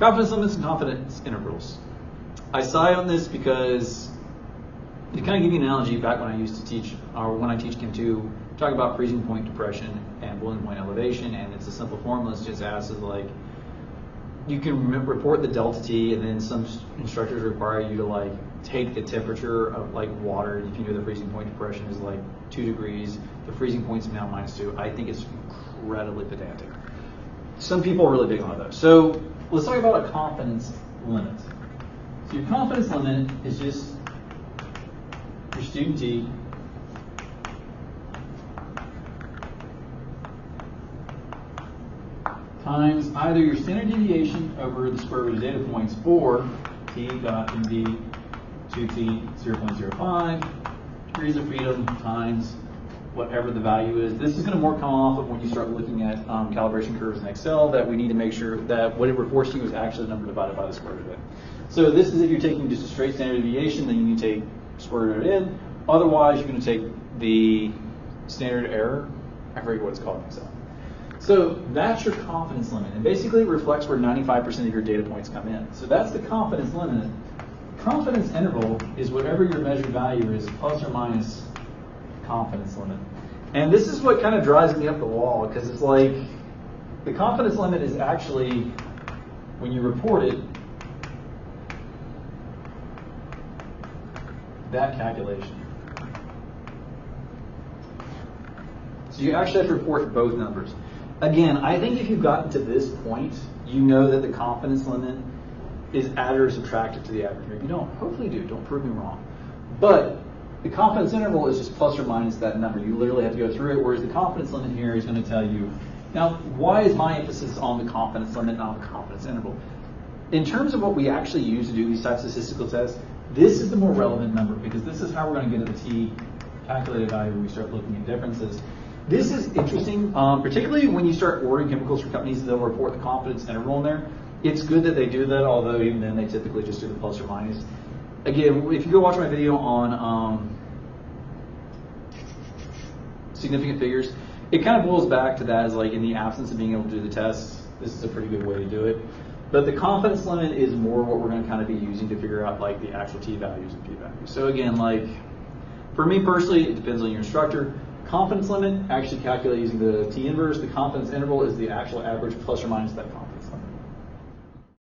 Confidence limits and confidence intervals. I cite on this because to kind of give you an analogy, back when I used to teach, or when I teach Chem 2, talk about freezing point depression and boiling point elevation, and it's a simple formula. It's just as like, you can report the delta T, and then some instructors require you to like take the temperature of like water. If you know the freezing point depression is like 2 degrees, the freezing point's now -2. I think it's incredibly pedantic. Some people are really big on those. So let's talk about a confidence limit. So your confidence limit is just your student T times either your standard deviation over the square root of data points, or T dot MD 2T 0.05 degrees of freedom times whatever the value is. This is going to more come off of when you start looking at calibration curves in Excel, that we need to make sure that what it reports to you is actually the number divided by the square root of it. So this is if you're taking just a straight standard deviation, then you need to take square root of it in. Otherwise, you're going to take the standard error. I forget what it's called in Excel. So that's your confidence limit, and basically it reflects where 95% of your data points come in. So that's the confidence limit. Confidence interval is whatever your measured value is plus or minus confidence limit. And this is what kind of drives me up the wall, because it's like the confidence limit is actually, when you report it, that calculation. So you actually have to report both numbers. Again, I think if you've gotten to this point, you know that the confidence limit is added or subtracted to the average. If you don't, hopefully you do. Don't prove me wrong. But the confidence interval is just plus or minus that number. You literally have to go through it, whereas the confidence limit here is going to tell you. Now, why is my emphasis on the confidence limit, not the confidence interval? In terms of what we actually use to do these types of statistical tests, this is the more relevant number, because this is how we're going to get to the T calculated value when we start looking at differences. This is interesting, particularly when you start ordering chemicals from companies, they'll report the confidence interval in there. It's good that they do that, although even then they typically just do the plus or minus. Again, if you go watch my video on significant figures, it kind of boils back to that as like, in the absence of being able to do the tests, this is a pretty good way to do it. But the confidence limit is more what we're going to kind of be using to figure out like the actual T values and P values. So again, like for me personally, it depends on your instructor. Confidence limit, actually calculate using the T inverse. The confidence interval is the actual average plus or minus that confidence.